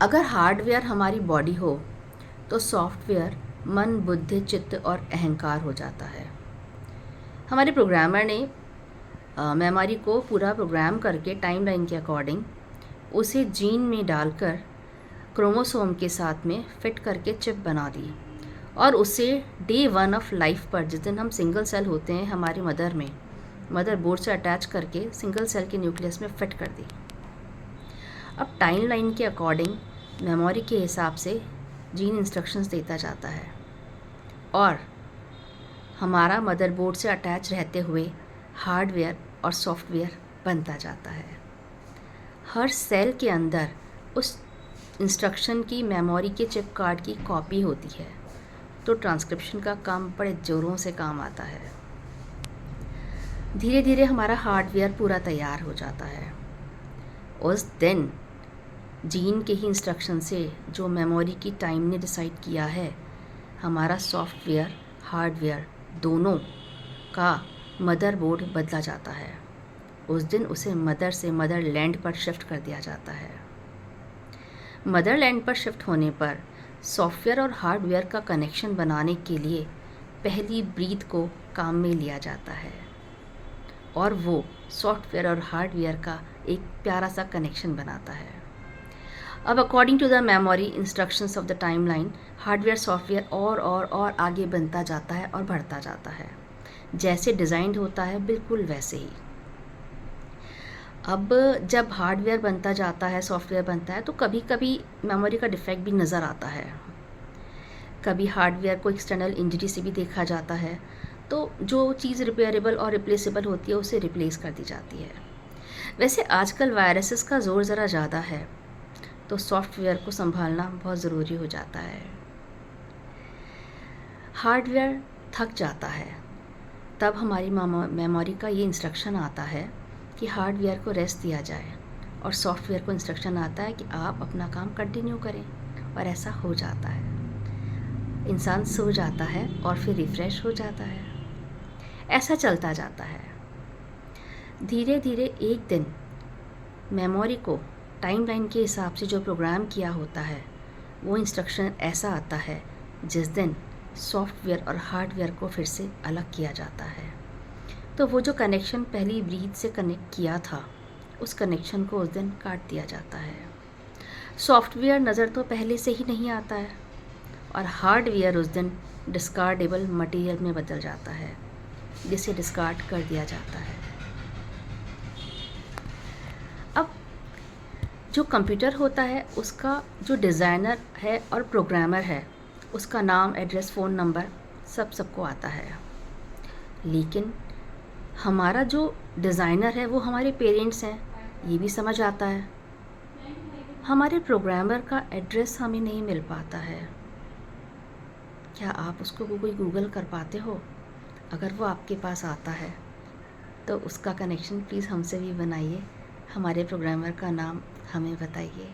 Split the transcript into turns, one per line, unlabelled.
अगर हार्डवेयर हमारी बॉडी हो तो सॉफ्टवेयर मन, बुद्धि, चित्त और अहंकार हो जाता है। हमारे प्रोग्रामर ने मेमोरी को पूरा प्रोग्राम करके टाइमलाइन के अकॉर्डिंग उसे जीन में डालकर क्रोमोसोम के साथ में फिट करके चिप बना दी और उसे डे 1 ऑफ लाइफ पर, जिस दिन हम सिंगल सेल होते हैं हमारी मदर बोर्ड से अटैच करके सिंगल सेल के न्यूक्लियस में फिट कर दी। अब टाइमलाइन के अकॉर्डिंग मेमोरी के हिसाब से जीन इंस्ट्रक्शंस देता जाता है और हमारा मदरबोर्ड से अटैच रहते हुए हार्डवेयर और सॉफ्टवेयर बनता जाता है। हर सेल के अंदर उस इंस्ट्रक्शन की मेमोरी के चिप कार्ड की कॉपी होती है, तो ट्रांसक्रिप्शन का काम बड़े ज़ोरों से काम आता है। धीरे धीरे हमारा हार्डवेयर पूरा तैयार हो जाता है। उस दिन जीन के ही इंस्ट्रक्शन से जो मेमोरी की टाइम ने डिसाइड किया है, हमारा सॉफ्टवेयर हार्डवेयर दोनों का मदरबोर्ड बदला जाता है। उस दिन उसे मदर से मदरलैंड पर शिफ्ट कर दिया जाता है। मदरलैंड पर शिफ्ट होने पर सॉफ्टवेयर और हार्डवेयर का कनेक्शन बनाने के लिए पहली ब्रीथ को काम में लिया जाता है और वो सॉफ्टवेयर और हार्डवेयर का एक प्यारा सा कनेक्शन बनाता है। अब according to the memory instructions of the timeline, hardware software और आगे बनता जाता है और बढ़ता जाता है। जैसे डिज़ाइंड होता है बिल्कुल वैसे ही। अब जब हार्डवेयर बनता जाता है, सॉफ्टवेयर बनता है, तो कभी कभी मेमोरी का डिफेक्ट भी नज़र आता है। कभी हार्डवेयर को एक्सटर्नल इंजरी से भी देखा जाता है, तो जो चीज़ रिपेयरेबल और रिप्लेसेबल होती है उसे रिप्लेस कर दी जाती है। वैसे आजकल वायरसेस का ज़ोर ज़रा ज़्यादा है, तो सॉफ्टवेयर को संभालना बहुत ज़रूरी हो जाता है। हार्डवेयर थक जाता है, तब हमारी मेमोरी का ये इंस्ट्रक्शन आता है कि हार्डवेयर को रेस्ट दिया जाए और सॉफ्टवेयर को इंस्ट्रक्शन आता है कि आप अपना काम कंटिन्यू करें, और ऐसा हो जाता है। इंसान सो जाता है और फिर रिफ़्रेश हो जाता है। ऐसा चलता जाता है। धीरे धीरे एक दिन मेमोरी को टाइमलाइन के हिसाब से जो प्रोग्राम किया होता है, वो इंस्ट्रक्शन ऐसा आता है जिस दिन सॉफ्टवेयर और हार्डवेयर को फिर से अलग किया जाता है। तो वो जो कनेक्शन पहली ब्रीथ से कनेक्ट किया था, उस कनेक्शन को उस दिन काट दिया जाता है। सॉफ्टवेयर नज़र तो पहले से ही नहीं आता है और हार्डवेयर उस दिन डिस्कार्डेबल मटेरियल में बदल जाता है, जिसे डिस्कार्ड कर दिया जाता है। अब जो कंप्यूटर होता है, उसका जो डिज़ाइनर है और प्रोग्रामर है, उसका नाम, एड्रेस, फ़ोन नंबर सबको आता है। लेकिन हमारा जो डिज़ाइनर है वो हमारे पेरेंट्स हैं, ये भी समझ आता है। हमारे प्रोग्रामर का एड्रेस हमें नहीं मिल पाता है। क्या आप उसको कोई गूगल कर पाते हो? अगर वो आपके पास आता है तो उसका कनेक्शन प्लीज़ हमसे भी बनाइए। हमारे प्रोग्रामर का नाम हमें बताइए।